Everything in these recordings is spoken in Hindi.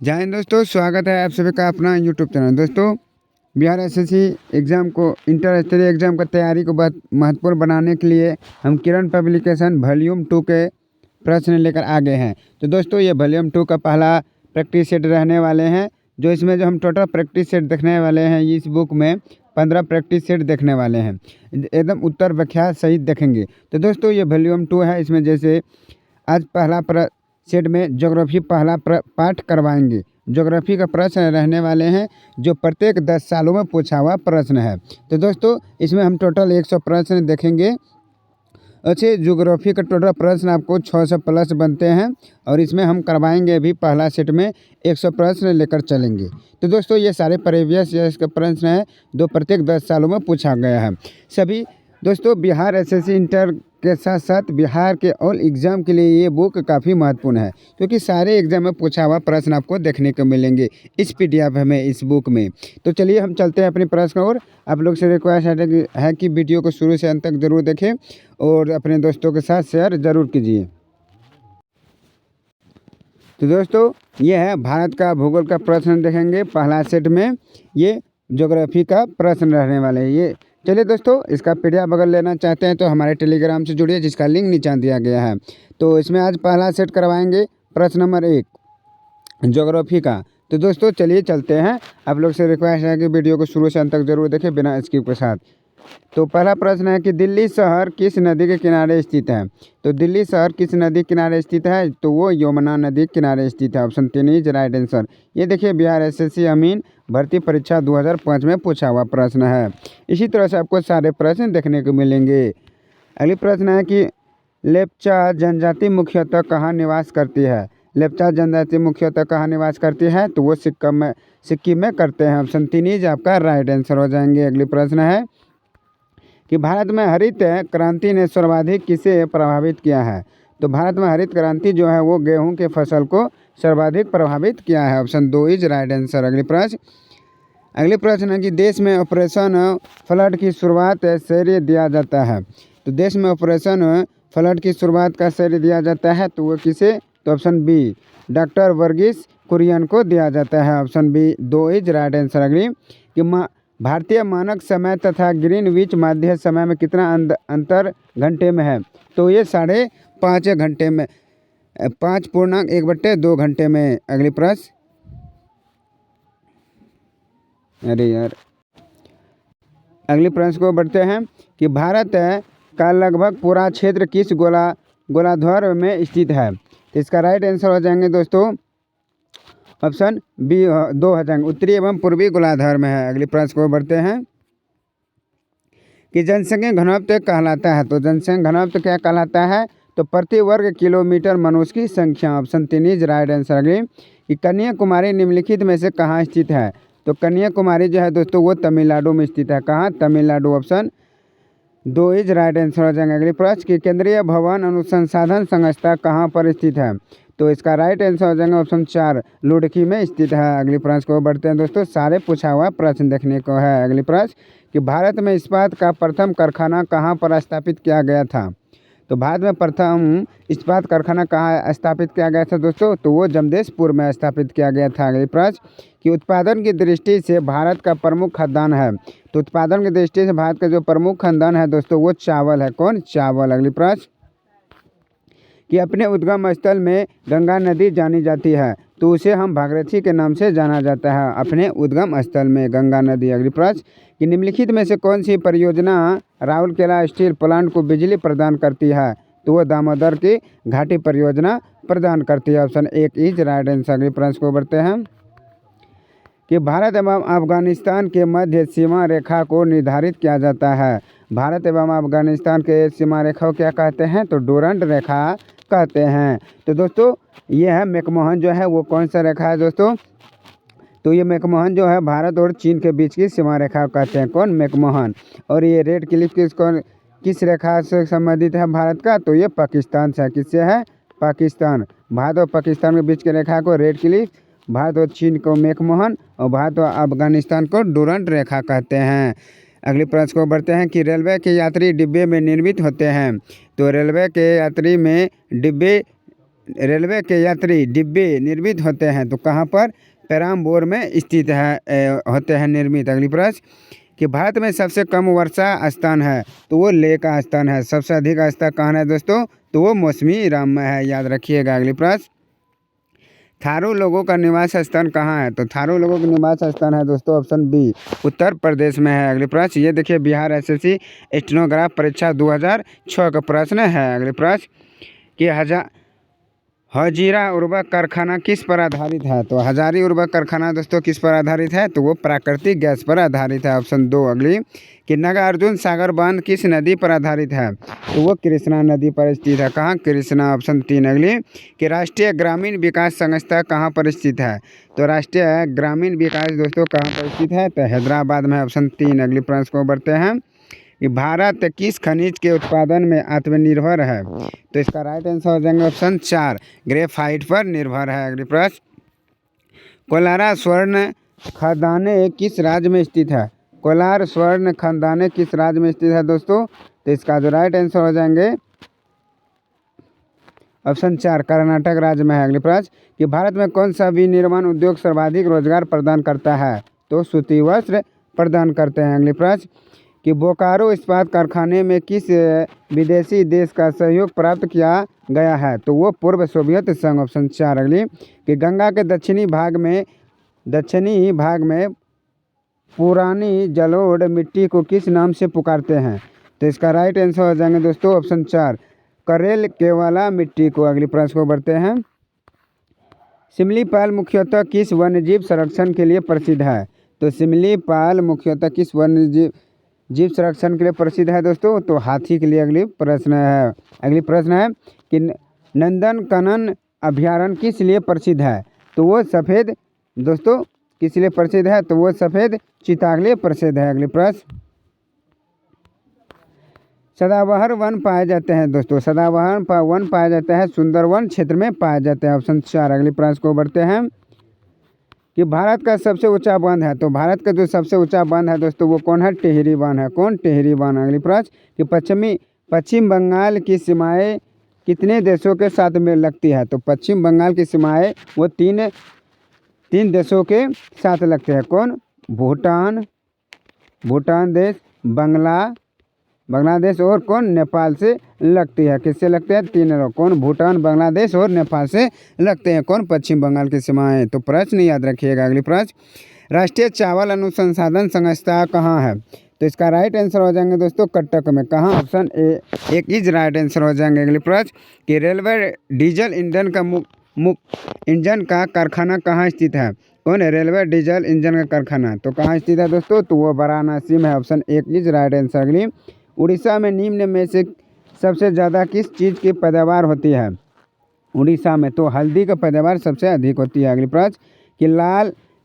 जय हिंद दोस्तों, स्वागत है आप सभी का अपना यूट्यूब चैनल। दोस्तों, बिहार एसएससी एग्ज़ाम को इंटर स्तरीय एग्ज़ाम की तैयारी को बहुत महत्वपूर्ण बनाने के लिए हम किरण पब्लिकेशन वॉल्यूम 2 के प्रश्न लेकर आ गए हैं। तो दोस्तों, ये वॉल्यूम 2 का पहला प्रैक्टिस सेट रहने वाले हैं। जो इसमें जो हम टोटल प्रैक्टिस सेट देखने वाले हैं, इस बुक में 15 प्रैक्टिस सेट देखने वाले हैं। एकदम उत्तर व्याख्या सहित देखेंगे। तो दोस्तों, ये वॉल्यूम 2 है। इसमें जैसे आज पहला सेट में ज्योग्राफी पहला पाठ करवाएंगे। ज्योग्राफी का प्रश्न रहने वाले हैं जो प्रत्येक 10 सालों में पूछा हुआ प्रश्न है। तो दोस्तों, इसमें हम टोटल 100 प्रश्न देखेंगे। अच्छे ज्योग्राफी का टोटल प्रश्न आपको 600 प्लस बनते हैं और इसमें हम करवाएंगे भी पहला सेट में 100 प्रश्न लेकर चलेंगे। तो दोस्तों, ये सारे प्रीवियस ईयर्स के प्रश्न हैं जो प्रत्येक 10 सालों में पूछा गया है। सभी दोस्तों, बिहार एसएससी इंटर के साथ साथ बिहार के ऑल एग्ज़ाम के लिए ये बुक काफ़ी महत्वपूर्ण है, क्योंकि सारे एग्ज़ाम में पूछा हुआ प्रश्न आपको देखने को मिलेंगे इस पीडीएफ में, इस बुक में। तो चलिए हम चलते हैं अपने प्रश्न और आप लोग से रिक्वेस्ट है कि वीडियो को शुरू से अंत तक ज़रूर देखें और अपने दोस्तों के साथ शेयर ज़रूर कीजिए। तो दोस्तों, ये है भारत का भूगोल का प्रश्न देखेंगे पहला सेट में। ये ज्योग्राफी का प्रश्न रहने वाले हैं। ये चलिए दोस्तों, इसका पीडीएफ अगर लेना चाहते हैं तो हमारे टेलीग्राम से जुड़िए, जिसका लिंक नीचे दिया गया है। तो इसमें आज पहला सेट करवाएंगे प्रश्न नंबर 1 ज्योग्राफी का। तो दोस्तों, चलिए चलते हैं। आप लोग से रिक्वेस्ट है कि वीडियो को शुरू से अंत तक जरूर देखें बिना स्किप के साथ। तो पहला प्रश्न है कि दिल्ली शहर किस नदी के किनारे स्थित है। तो दिल्ली शहर किस नदी के किनारे स्थित है, तो वो यमुना नदी के किनारे स्थित है। Option 3 is right answer. ये देखिए, बिहार एसएससी अमीन भर्ती परीक्षा 2005 में पूछा हुआ प्रश्न है। इसी तरह से आपको सारे प्रश्न देखने को मिलेंगे। अगली प्रश्न है कि लेप्चा जनजाति मुख्यतः कहाँ निवास करती है। लेप्चा जनजाति मुख्यतः कहाँ निवास करती है, तो वो सिक्किम में करते हैं। ऑप्शन 3 इज आपका राइट आंसर हो जाएंगे। अगली प्रश्न है कि भारत में हरित क्रांति ने सर्वाधिक किसे प्रभावित किया है। तो भारत में हरित क्रांति जो है वो गेहूं के फसल को सर्वाधिक प्रभावित किया है। Option 2 is right answer. अगले प्रश्न है कि देश में ऑपरेशन फ्लड की शुरुआत श्रेय दिया जाता है। तो देश में ऑपरेशन फ्लड की शुरुआत का श्रेय दिया जाता है, तो वो किसे, तो option B doctor Verghese Kurien को दिया जाता है। Option B 2 is right answer. अगली कि भारतीय मानक समय तथा ग्रीनविच माध्य समय में कितना अंतर घंटे में है। तो ये 5.5 घंटे में, 5.1/2 घंटे में। अगली प्रश्न, अरे यार, अगले प्रश्न को बढ़ते हैं कि भारत का लगभग पूरा क्षेत्र किस गोलार्ध में स्थित है। तो इसका राइट आंसर हो जाएंगे दोस्तों ऑप्शन बी 2 हो जाएंगे, उत्तरी एवं पूर्वी गोलार्ध में है। अगले प्रश्न को बढ़ते हैं कि जनसंख्या घनत्व कहलाता है। तो जनसंख्या घनत्व क्या कहलाता है, तो प्रति वर्ग किलोमीटर मनुष्य की संख्या। Option 3 is right answer. अगले कि कन्याकुमारी निम्नलिखित में से कहाँ स्थित है। तो कन्याकुमारी जो है दोस्तों वो तमिलनाडु में स्थित है। कहाँ, Tamil Nadu. Option 2 is right answer हो जाएंगे। अगले प्रश्न की केंद्रीय भवन अनुसंधान संस्था कहाँ पर स्थित है। तो इसका राइट आंसर हो जाएगा ऑप्शन 4 लुड़की में स्थित है। अगले प्रश्न को बढ़ते हैं दोस्तों, सारे पूछा हुआ प्रश्न देखने को है। अगले प्रश्न कि भारत में इस्पात का प्रथम कारखाना कहाँ पर स्थापित किया गया था। तो भारत में प्रथम इस्पात कारखाना कहाँ स्थापित किया गया था दोस्तों, तो वो जमशेदपुर में स्थापित किया गया था। अगले प्रश्न कि उत्पादन की दृष्टि से भारत का प्रमुख खाद्यान्न है। तो उत्पादन की दृष्टि से भारत का जो प्रमुख खाद्यान्न है दोस्तों वो चावल है। कौन, चावल। अगली प्रश्न कि अपने उद्गम स्थल में गंगा नदी जानी जाती है, तो उसे हम भागीरथी के नाम से जाना जाता है। अपने उद्गम स्थल में गंगा नदी। अगली प्रश्न कि निम्नलिखित में से कौन सी परियोजना राउरकेला स्टील प्लांट को बिजली प्रदान करती है। तो वो दामोदर की घाटी परियोजना प्रदान करती है। Option 1 is right answer. अगले प्रश्न को बढ़ते हैं कि भारत एवं अफगानिस्तान के मध्य सीमा रेखा को निर्धारित किया जाता है। भारत एवं अफगानिस्तान के सीमा रेखा को क्या कहते हैं, तो डूरंड रेखा कहते हैं। तो दोस्तों, ये है मैकमोहन जो है वो कौन सा रेखा है दोस्तों, तो ये मैकमोहन जो है भारत और चीन के बीच की सीमा रेखा कहते हैं। कौन, मैकमोहन। और ये रेड क्लिफ किस रेखा से संबंधित है भारत का, तो ये पाकिस्तान से। किससे है, पाकिस्तान। भारत और पाकिस्तान के बीच की रेखा को रेड क्लिफ, भारत और चीन को मैकमोहन और भारत और अफगानिस्तान को डूरंड रेखा कहते हैं। अगले प्रश्न को बढ़ते हैं कि रेलवे के यात्री डिब्बे में निर्मित होते हैं। तो रेलवे के यात्री में डिब्बे रेलवे के यात्री डिब्बे निर्मित होते हैं तो कहाँ पर, पेराम्बोर में स्थित है होते हैं निर्मित। अगली प्रश्न कि भारत में सबसे कम वर्षा स्थान है तो वो लेह का स्थान है। सबसे अधिक स्थान कहाँ है दोस्तों, तो वो मौसमी राम में है, याद रखिएगा। अगली प्रश्न थारू लोगों का निवास स्थान कहाँ है, तो थारू लोगों का निवास स्थान है दोस्तों ऑप्शन बी, उत्तर प्रदेश में है। अगले प्रश्न ये देखिए बिहार एसएससी स्टेनोग्राफ परीक्षा 2006 का प्रश्न है। अगले प्रश्न कि हजीरा उर्वरक कारखाना किस पर आधारित है, तो हजारी उर्वरक कारखाना दोस्तों किस पर आधारित है, तो वो प्राकृतिक गैस पर आधारित है, ऑप्शन 2। अगली कि नागार्जुन सागर बांध किस नदी पर आधारित है, तो वो कृष्णा नदी पर स्थित है। कहाँ, कृष्णा, ऑप्शन 3। अगली कि राष्ट्रीय ग्रामीण विकास संस्था कहाँ पर स्थित है, तो राष्ट्रीय ग्रामीण विकास दोस्तों कहाँ पर स्थित है, तो हैदराबाद में, ऑप्शन 3। अगली प्रश्न को बढ़ते हैं कि भारत किस खनिज के उत्पादन में आत्मनिर्भर है, तो इसका राइट आंसर हो जाएंगे ऑप्शन 4, ग्रेफाइट पर निर्भर है। अगली प्रश्न कोलारा स्वर्ण खदानें किस राज्य में स्थित है, कोलार स्वर्ण खदानें किस राज्य में स्थित है दोस्तों, तो इसका जो राइट आंसर हो जाएंगे ऑप्शन 4, कर्नाटक राज्य में है। अगली प्रश्न कि भारत में कौन सा विनिर्माण उद्योग सर्वाधिक रोजगार प्रदान करता है, तो सूती वस्त्र प्रदान करते हैं। अगली प्रश्न कि बोकारो इस्पात कारखाने में किस विदेशी देश का सहयोग प्राप्त किया गया है, तो वो पूर्व सोवियत संघ, ऑप्शन 4। अगली कि गंगा के दक्षिणी भाग में पुरानी जलोढ़ मिट्टी को किस नाम से पुकारते हैं, तो इसका राइट आंसर हो जाएंगे दोस्तों ऑप्शन 4, करेल केवाला मिट्टी को। अगली प्रश्न को बढ़ते हैं सिमलीपाल मुख्यतः किस वन्यजीव संरक्षण के लिए प्रसिद्ध है, तो सिमलीपाल मुख्यतः किस वन्यजीव संरक्षण के लिए प्रसिद्ध है दोस्तों, तो हाथी के लिए। अगली प्रश्न है कि नंदनकानन अभ्यारण्य किस लिए प्रसिद्ध है, तो वो सफ़ेद दोस्तों किस लिए प्रसिद्ध है, तो वो सफ़ेद चीता के लिए प्रसिद्ध है। अगली प्रश्न सदाबहार वन पाए जाते हैं दोस्तों, सदाबहार वन पाए जाते हैं सुंदरवन क्षेत्र में पाए जाते हैं, ऑप्शन 4। अगली प्रश्न को बढ़ते हैं कि भारत का सबसे ऊंचा बांध है, तो भारत का जो सबसे ऊंचा बांध है दोस्तों वो कौन है, टिहरी बांध है। कौन, टिहरी बांध। अगली प्रश्न कि पश्चिम बंगाल की सीमाएं कितने देशों के साथ में लगती है, तो पश्चिम बंगाल की सीमाएं वो तीन देशों के साथ लगते हैं। कौन, भूटान देश, बांग्लादेश और कौन, नेपाल से लगती है। किससे लगते हैं, 3 लोग, कौन, भूटान, बांग्लादेश और नेपाल से लगते हैं कौन, पश्चिम बंगाल की सीमाएं। तो प्रश्न याद रखिएगा। अगली प्रश्न राष्ट्रीय चावल अनुसंधान संस्था कहाँ है, तो इसका राइट आंसर हो जाएंगे दोस्तों कटक में। कहाँ, ऑप्शन ए एक इज राइट आंसर हो जाएंगे। अगली प्रश्न कि रेलवे डीजल इंजन का कारखाना कहाँ स्थित है, कौन, रेलवे डीजल इंजन का कारखाना तो कहाँ स्थित है दोस्तों, तो वो वाराणसी में है, ऑप्शन 1 इज राइट आंसर। अगली उड़ीसा में निम्न में से सबसे ज़्यादा किस चीज़ की पैदावार होती है, उड़ीसा में तो हल्दी का पैदावार सबसे अधिक होती है। अगली प्रश्न कि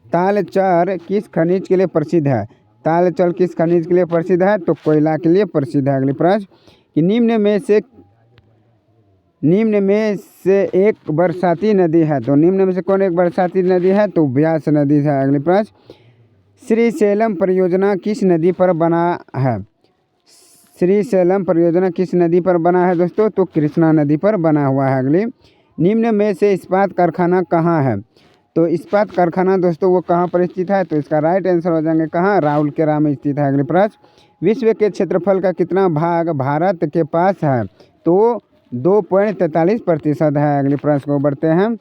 तालचर किस खनिज के लिए प्रसिद्ध है, तालचर किस खनिज के लिए प्रसिद्ध है, तो कोयला के लिए प्रसिद्ध है। अगली प्रश्न कि निम्न में से एक बरसाती नदी है, तो निम्न में से कौन एक बरसाती नदी है, तो ब्यास नदी है। अगली प्रश्न श्रीशैलम परियोजना किस नदी पर बना है, श्रीशैलम परियोजना किस नदी पर बना है दोस्तों, तो कृष्णा नदी पर बना हुआ है। अगली निम्न में से इस्पात कारखाना कहाँ है, तो इस्पात कारखाना दोस्तों वो कहाँ पर स्थित है, तो इसका राइट आंसर हो जाएंगे कहाँ, राउरकेला में स्थित है। अगली प्रश्न विश्व के क्षेत्रफल का कितना भाग भारत के पास है, तो 2.43% है। अगली प्रश्न को बढ़ते हैं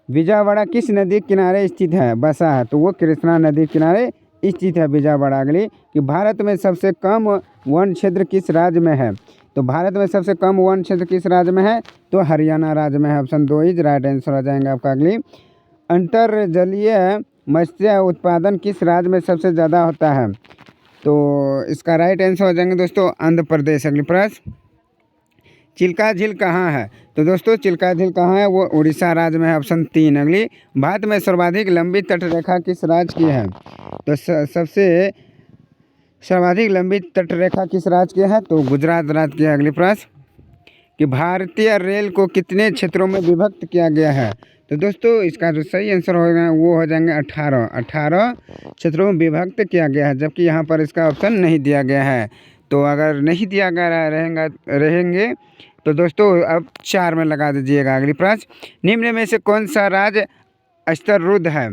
विजयवाड़ा किस नदी किनारे स्थित है, बसा है, तो वो कृष्णा नदी किनारे स्थित है विजयवाड़ा। अगली कि भारत में सबसे कम वन क्षेत्र किस राज्य में है, तो भारत में सबसे कम वन क्षेत्र किस राज्य में है, तो हरियाणा राज्य में है, ऑप्शन 2 इज राइट आंसर हो जाएंगे आपका। अगली अंतर्जलीय मत्स्य उत्पादन किस राज्य में सबसे ज़्यादा होता है, तो इसका राइट आंसर हो जाएंगे दोस्तों आंध्र प्रदेश। अगली प्रश्न चिल्का झील कहाँ है, तो दोस्तों चिल्का झील कहाँ है, वो उड़ीसा राज्य में है, ऑप्शन 3। अगली भारत में सर्वाधिक लंबी तटरेखा किस राज्य की है, तो सबसे सर्वाधिक लंबी तटरेखा किस राज्य की है, तो गुजरात राज्य की है। अगली प्रश्न कि भारतीय रेल को कितने क्षेत्रों में विभक्त किया गया है, तो दोस्तों इसका जो सही आंसर होगा वो हो जाएंगे 18 क्षेत्रों में विभक्त किया गया है, जबकि यहाँ पर इसका ऑप्शन नहीं दिया गया है। तो अगर नहीं दिया गया रहेंगे तो दोस्तों अब 4 में लगा दीजिएगा। अगली प्रश्न, निम्न में से कौन सा राज्य स्थलरुद्ध है?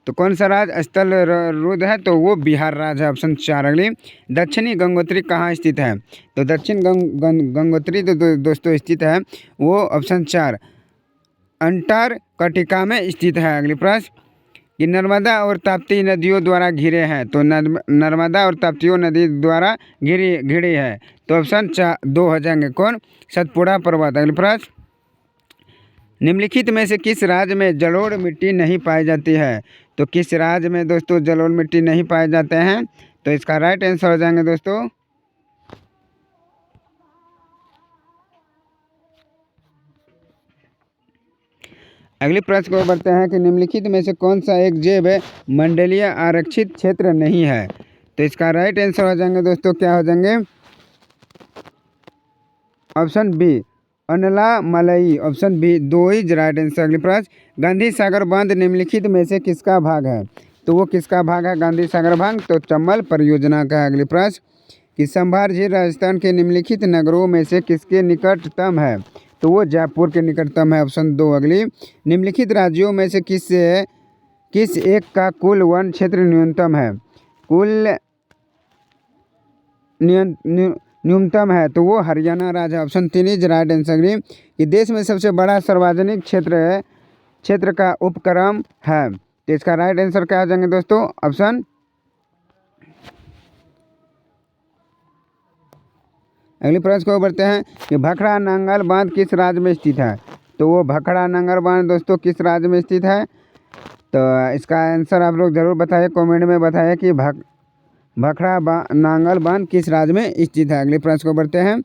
तो कौन सा राज्य स्थलरुद्ध है? तो वो बिहार राज्य है, ऑप्शन 4। अगली, दक्षिणी गंगोत्री कहाँ स्थित है? तो दक्षिण गंगोत्री तो दोस्तों स्थित है वो ऑप्शन 4 अंटार्कटिका में स्थित है। अगली प्रश्न, कि नर्मदा और ताप्ती नदियों द्वारा घिरे हैं। तो नर्मदा और ताप्ती नदी द्वारा घिरी है। तो ऑप्शन 2 हो जाएंगे कौन? सतपुड़ा पर्वत। अगली प्रश्न, निम्नलिखित में से किस राज्य में जलोढ़ मिट्टी नहीं पाई जाती है? तो किस राज्य में दोस्तों जलोढ़ मिट्टी नहीं पाए जाते हैं? तो इसका राइट आंसर हो जाएंगे दोस्तों अगले प्रश्न को बढ़ते हैं कि निम्नलिखित में से कौन सा एक जैव मंडलीय आरक्षित क्षेत्र नहीं है? तो इसका राइट आंसर हो जाएंगे दोस्तों क्या हो जाएंगे? Option B Annamalai, option B 2 is right answer. अगली प्रश्न, गांधी सागर बांध निम्नलिखित में से किसका भाग है? तो वो किसका भाग है गांधी सागर बांध? तो चंबल परियोजना का। अगली प्रश्न, कि संभार झील राजस्थान के निम्नलिखित नगरों में से किसके निकटतम है? तो वो जयपुर के निकटतम है, ऑप्शन 2। अगली, निम्नलिखित राज्यों में से किस एक का कुल वन क्षेत्र न्यूनतम है? कुल न्यूनतम है तो वो हरियाणा राज्य है, ऑप्शन 3 इज राइट आंसर। अगली, कि देश में सबसे बड़ा सार्वजनिक क्षेत्र का उपक्रम है। तो इसका राइट आंसर क्या हो जाएंगे दोस्तों? ऑप्शन, अगली प्रश्न को बढ़ते हैं कि भखड़ा नांगल बांध किस राज्य में स्थित है? तो वो भखड़ा नांगल बांध दोस्तों किस राज्य में स्थित है? तो इसका आंसर आप लोग ज़रूर बताइए, कमेंट में बताइए कि भखड़ा नांगल बांध किस राज्य में स्थित है। अगले प्रश्न को बढ़ते हैं,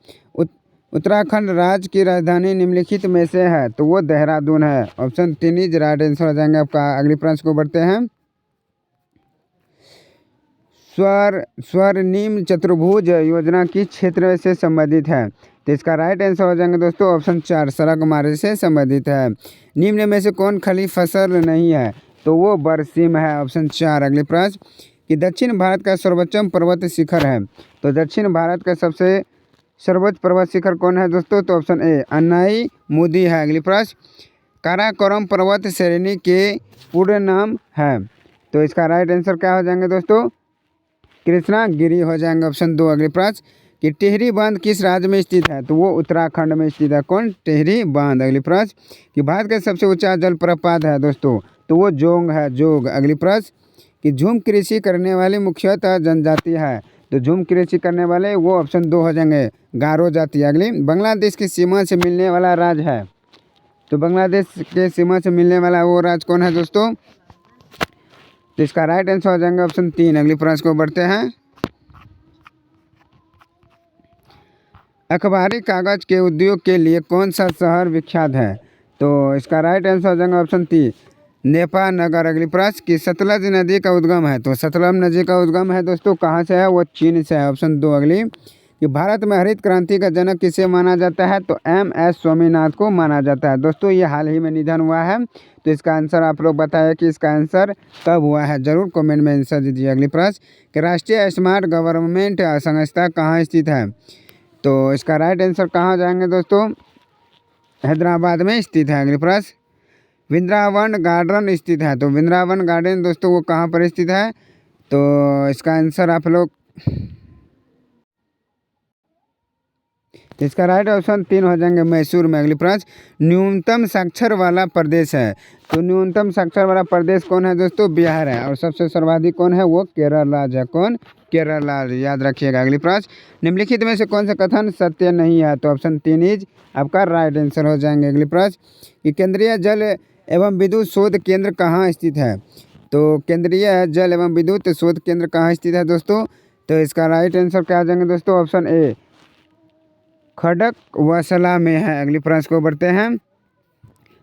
उत्तराखंड राज्य की राजधानी निम्नलिखित में से है। तो वो देहरादून है, ऑप्शन 3 इज राइट आंसर हो जाएंगे आपका। अगले प्रश्न को बढ़ते हैं, स्वर्णिम चतुर्भुज योजना किस क्षेत्र से संबंधित है? तो इसका राइट आंसर हो जाएंगे दोस्तों ऑप्शन 4 सड़क मार्ग से संबंधित है। निम्न में से कौन खली फसल नहीं है? तो वो बरसीम है, ऑप्शन 4। अगले प्रश्न, कि दक्षिण भारत का सर्वोच्च पर्वत शिखर है। तो दक्षिण भारत का सबसे सर्वोच्च पर्वत शिखर कौन है दोस्तों? तो ऑप्शन ए अन्नाई मुदी है। अगली प्रश्न, काराकोरम पर्वत श्रेणी के पूर्ण नाम है। तो इसका राइट आंसर क्या हो जाएंगे दोस्तों? कृष्णागिरी हो जाएंगे, ऑप्शन 2। अगले प्रश्न, कि टिहरी बांध किस राज्य में स्थित है? तो वो उत्तराखंड में स्थित है, कौन? टिहरी बांध। अगली प्रश्न, कि भारत का सबसे ऊंचा जलप्रपात है दोस्तों? तो वो जोंग है, जोग। अगली प्रश्न, कि झूम कृषि करने वाली मुख्यतः जनजाति है। तो झूम कृषि करने वाले वो ऑप्शन 2 हो जाएंगे गारो जाति। अगली, बांग्लादेश की सीमा से मिलने वाला राज्य है। तो बांग्लादेश के सीमा से मिलने वाला वो राज्य कौन है दोस्तों? तो इसका राइट आंसर हो जाएंगे ऑप्शन 3। अगली प्रश्न को बढ़ते हैं, अखबारी कागज के उद्योग के लिए कौन सा शहर विख्यात है? तो इसका राइट आंसर हो जाएगा ऑप्शन 3 नेपाल नगर। अगली प्रश्न, की सतलज नदी का उद्गम है। तो सतलज नदी का उद्गम है दोस्तों कहाँ से है? वो चीन से है, ऑप्शन 2। अगली, कि भारत में हरित क्रांति का जनक किसे माना जाता है? तो MS स्वामीनाथन को माना जाता है दोस्तों, ये हाल ही में निधन हुआ है। तो इसका आंसर आप लोग बताइए कि इसका आंसर कब हुआ है, जरूर कमेंट में आंसर दीजिए। अगली प्रश्न, कि राष्ट्रीय स्मार्ट गवर्नमेंट संस्था कहाँ स्थित है? तो इसका राइट आंसर कहाँ जाएंगे दोस्तों? हैदराबाद में स्थित है। अगली प्रश्न, वृंदावन गार्डन स्थित है। तो वृंदावन गार्डन दोस्तों वो कहाँ पर स्थित है? तो इसका आंसर आप लोग, इसका राइट ऑप्शन 3 हो जाएंगे मैसूर में। अगली प्रश्न, न्यूनतम साक्षर वाला प्रदेश है। तो न्यूनतम साक्षर वाला प्रदेश कौन है दोस्तों? बिहार है। और सबसे सर्वाधिक कौन है? वो केरल राज्य है, कौन? केरल राज्य, याद रखिएगा। अगली प्रश्न, निम्नलिखित में से कौन सा कथन सत्य नहीं है? तो ऑप्शन 3 इज आपका राइट आंसर हो जाएंगे। अगली प्रश्न, कि केंद्रीय जल एवं विद्युत शोध केंद्र कहाँ स्थित है? तो केंद्रीय जल एवं विद्युत शोध केंद्र कहाँ स्थित है दोस्तों? तो इसका राइट आंसर क्या आ जाएंगे दोस्तों? ऑप्शन ए खड़गवासला में है। अगली प्रश्न को बढ़ते हैं,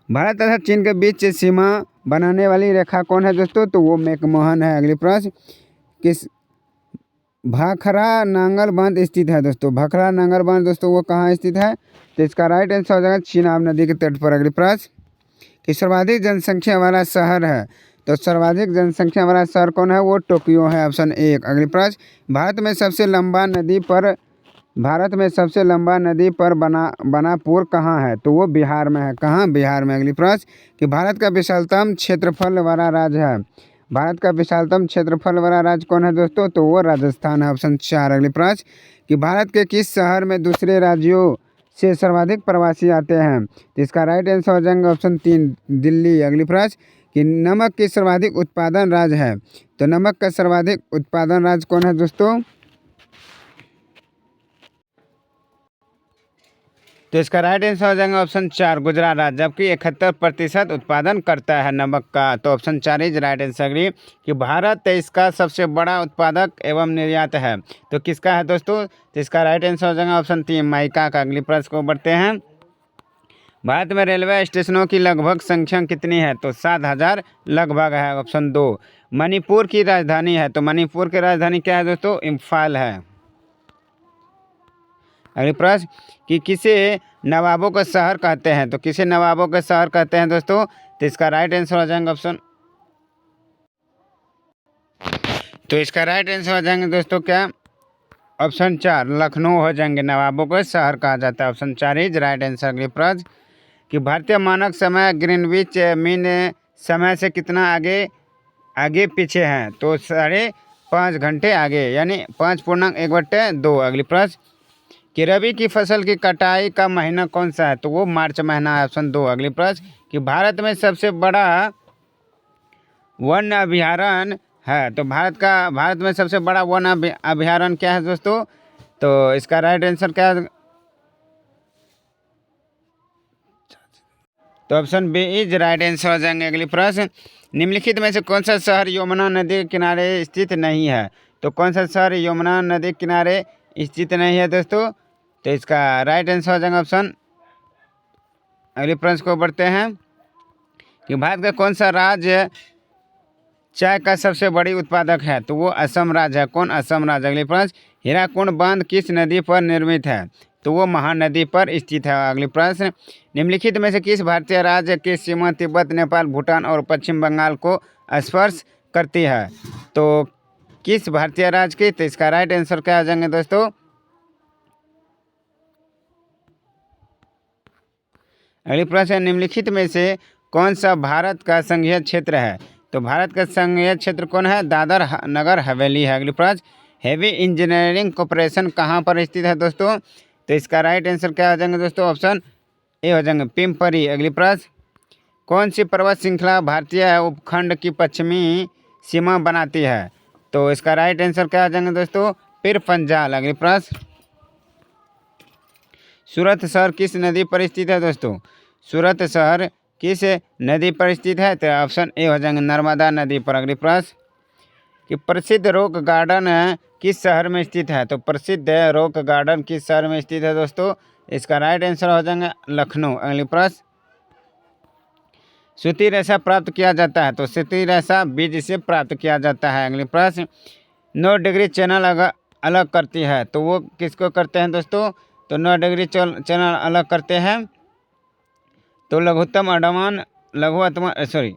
भारत तथा चीन के बीच सीमा बनाने वाली रेखा कौन है दोस्तों? तो वो मैकमोहन है। अगली प्रश्न, किस भाखड़ा नांगल बांध स्थित है दोस्तों? भाखड़ा नांगल बांध दोस्तों वो कहाँ स्थित है? तो इसका राइट आंसर हो जाएगा चिनाब नदी के तट पर। अगली प्रश्न, कि सर्वाधिक जनसंख्या वाला शहर है। तो सर्वाधिक जनसंख्या वाला शहर कौन है? वो टोक्यो है, ऑप्शन 1। अगली प्रश्न, भारत में सबसे लंबा नदी पर भारत में सबसे लंबा नदी पर बना पुल कहाँ है? तो वो बिहार में है। कहाँ? बिहार में। अगली प्रश्न कि भारत का विशालतम क्षेत्रफल वाला राज्य है। भारत का विशालतम क्षेत्रफल वाला राज्य कौन है दोस्तों? तो वो राजस्थान है। ऑप्शन 4। अगली प्रश्न कि भारत के किस शहर में दूसरे राज्यों से सर्वाधिक प्रवासी आते हैं? तो इसका राइट आंसर हो जाएगा ऑप्शन 3 दिल्ली। अगली प्रश्न कि नमक की सर्वाधिक उत्पादन राज्य है। तो नमक का सर्वाधिक उत्पादन राज्य कौन है दोस्तों? तो इसका राइट आंसर हो जाएगा ऑप्शन 4 गुजरात राज्य, जबकि 71% उत्पादन करता है नमक का। तो ऑप्शन 4 इज राइट आंसर। अगली कि भारत इसका सबसे बड़ा उत्पादक एवं निर्यात है। तो किसका है दोस्तों? तो इसका राइट आंसर हो जाएगा ऑप्शन 3 माइका का। अगली प्रश्न को बढ़ते हैं। भारत में रेलवे स्टेशनों की लगभग संख्या कितनी है? तो 7000 लगभग है। ऑप्शन 2 मणिपुर की राजधानी है। तो मणिपुर की राजधानी क्या है दोस्तों? इम्फाल है। अगली प्रश्न कि किसे नवाबों का शहर कहते हैं? तो किसे नवाबों का शहर कहते हैं दोस्तों? तो इसका राइट आंसर हो जाएगा ऑप्शन, तो इसका राइट आंसर हो जाएंगे दोस्तों क्या? ऑप्शन 4 लखनऊ हो जाएंगे। नवाबों को शहर कहा जाता है। Option 4 is right answer. अगली प्रश्न कि भारतीय मानक समय ग्रीनविच मीन समय से कितना आगे आगे पीछे हैं? तो 5.5 घंटे आगे, यानी 5.1/2। अगली प्रश्न कि रबी की फसल की कटाई का महीना कौन सा है? तो वो मार्च महीना है। ऑप्शन 2। अगली प्रश्न कि भारत में सबसे बड़ा वन अभयारण्य है। तो भारत में सबसे बड़ा वन अभयारण्य क्या है दोस्तों? तो इसका राइट आंसर क्या है? तो option B is right answer हो जाएंगे। अगली प्रश्न निम्नलिखित में से कौन सा शहर यमुना नदी के किनारे स्थित नहीं है? तो कौन सा शहर यमुना नदी के किनारे स्थित नहीं है दोस्तों? तो इसका राइट आंसर हो जाएगा ऑप्शन। अगले प्रश्न को बढ़ते हैं कि भारत का कौन सा राज्य चाय का सबसे बड़ी उत्पादक है? तो वो असम राज्य है। कौन? असम राज्य। अगले प्रश्न हीराकुंड बांध किस नदी पर निर्मित है? तो वो महानदी पर स्थित है। अगले प्रश्न निम्नलिखित में से किस भारतीय राज्य की सीमा तिब्बत, नेपाल, भूटान और पश्चिम बंगाल को स्पर्श करती है? तो किस भारतीय राज्य की? तो इसका राइट आंसर क्या आ जाएंगे दोस्तों? अगली प्रश्न निम्नलिखित में से कौन सा भारत का संघीय क्षेत्र है? तो भारत का संघीय क्षेत्र कौन है? दादर नगर हवेली है। अगली प्रश्न हेवी इंजीनियरिंग कॉरपोरेशन कहाँ पर स्थित है दोस्तों? तो इसका राइट आंसर क्या हो जाएंगे दोस्तों? ऑप्शन ए हो जाएंगे पिम्परी। अगली प्रश्न कौन सी पर्वत श्रृंखला भारतीय उपखंड की पश्चिमी सीमा बनाती है? तो इसका राइट आंसर क्या हो जाएंगे दोस्तों? पीर पंजाल। अगली प्रश्न सूरत शहर किस नदी पर स्थित है दोस्तों? सूरत शहर किस नदी पर स्थित है? तो ऑप्शन ए हो जाएंगे नर्मदा नदी पर। अगली प्रश्न कि प्रसिद्ध रॉक गार्डन किस शहर में स्थित है? तो प्रसिद्ध रॉक गार्डन किस शहर में स्थित है दोस्तों? इसका राइट आंसर हो जाएंगे लखनऊ। अगली प्रश्न सूती रेशा प्राप्त किया जाता है। तो सूती रेशा बीज से प्राप्त किया जाता है। अगली प्रश्न 9 डिग्री चैनल अगर अलग करती है तो वो किसको करते हैं दोस्तों? तो 9 डिग्री चैनल अलग करते हैं तो लघुत्तम अंडमान लघुत्तम सॉरी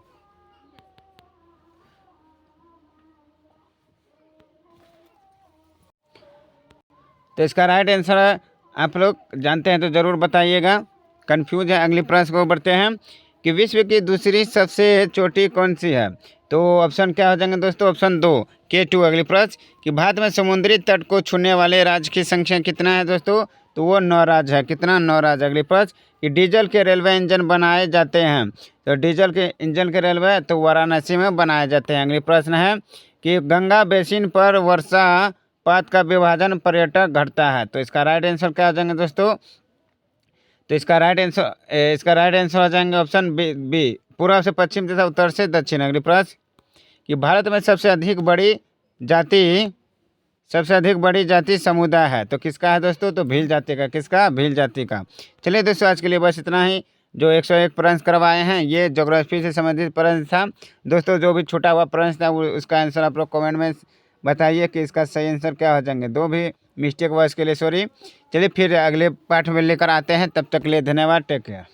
तो इसका राइट आंसर आप लोग जानते हैं तो ज़रूर बताइएगा, कंफ्यूज है। अगली प्रश्न को बढ़ते हैं कि विश्व की दूसरी सबसे चोटी कौन सी है? तो ऑप्शन क्या हो जाएंगे दोस्तों? Option 2 K2। अगली प्रश्न कि भारत में समुद्री तट को छूने वाले राज्य की संख्या कितना है दोस्तों? तो वो 9 राज्य है। कितना? 9 राज्य। अगली प्रश्न कि डीजल के रेलवे इंजन बनाए जाते हैं। तो डीजल के इंजन के रेलवे तो वाराणसी में बनाए जाते हैं। अगली प्रश्न है कि गंगा बेसिन पर वर्षापात का विभाजन पर्यटक घटता है। तो इसका राइट आंसर क्या हो जाएंगे दोस्तों? तो इसका राइट आंसर हो जाएंगे ऑप्शन बी पूर्व से पश्चिम तथा उत्तर से दक्षिण। अगली प्रश्न कि भारत में सबसे अधिक बड़ी जाति समुदाय है। तो किसका है दोस्तों? तो भील जाति का। किसका? भील जाति का। चलिए दोस्तों आज के लिए बस इतना ही। जो 101 प्रश्न करवाए हैं ये ज्योग्राफी से संबंधित प्रश्न था दोस्तों। जो भी छूटा हुआ प्रश्न था उसका आंसर आप लोग कमेंट में बताइए कि इसका सही आंसर क्या हो जाएंगे। दो भी मिस्टेक हुआ इसके लिए सॉरी। चलिए फिर अगले पाठ में लेकर आते हैं, तब तक के लिए धन्यवाद, टेक केयर।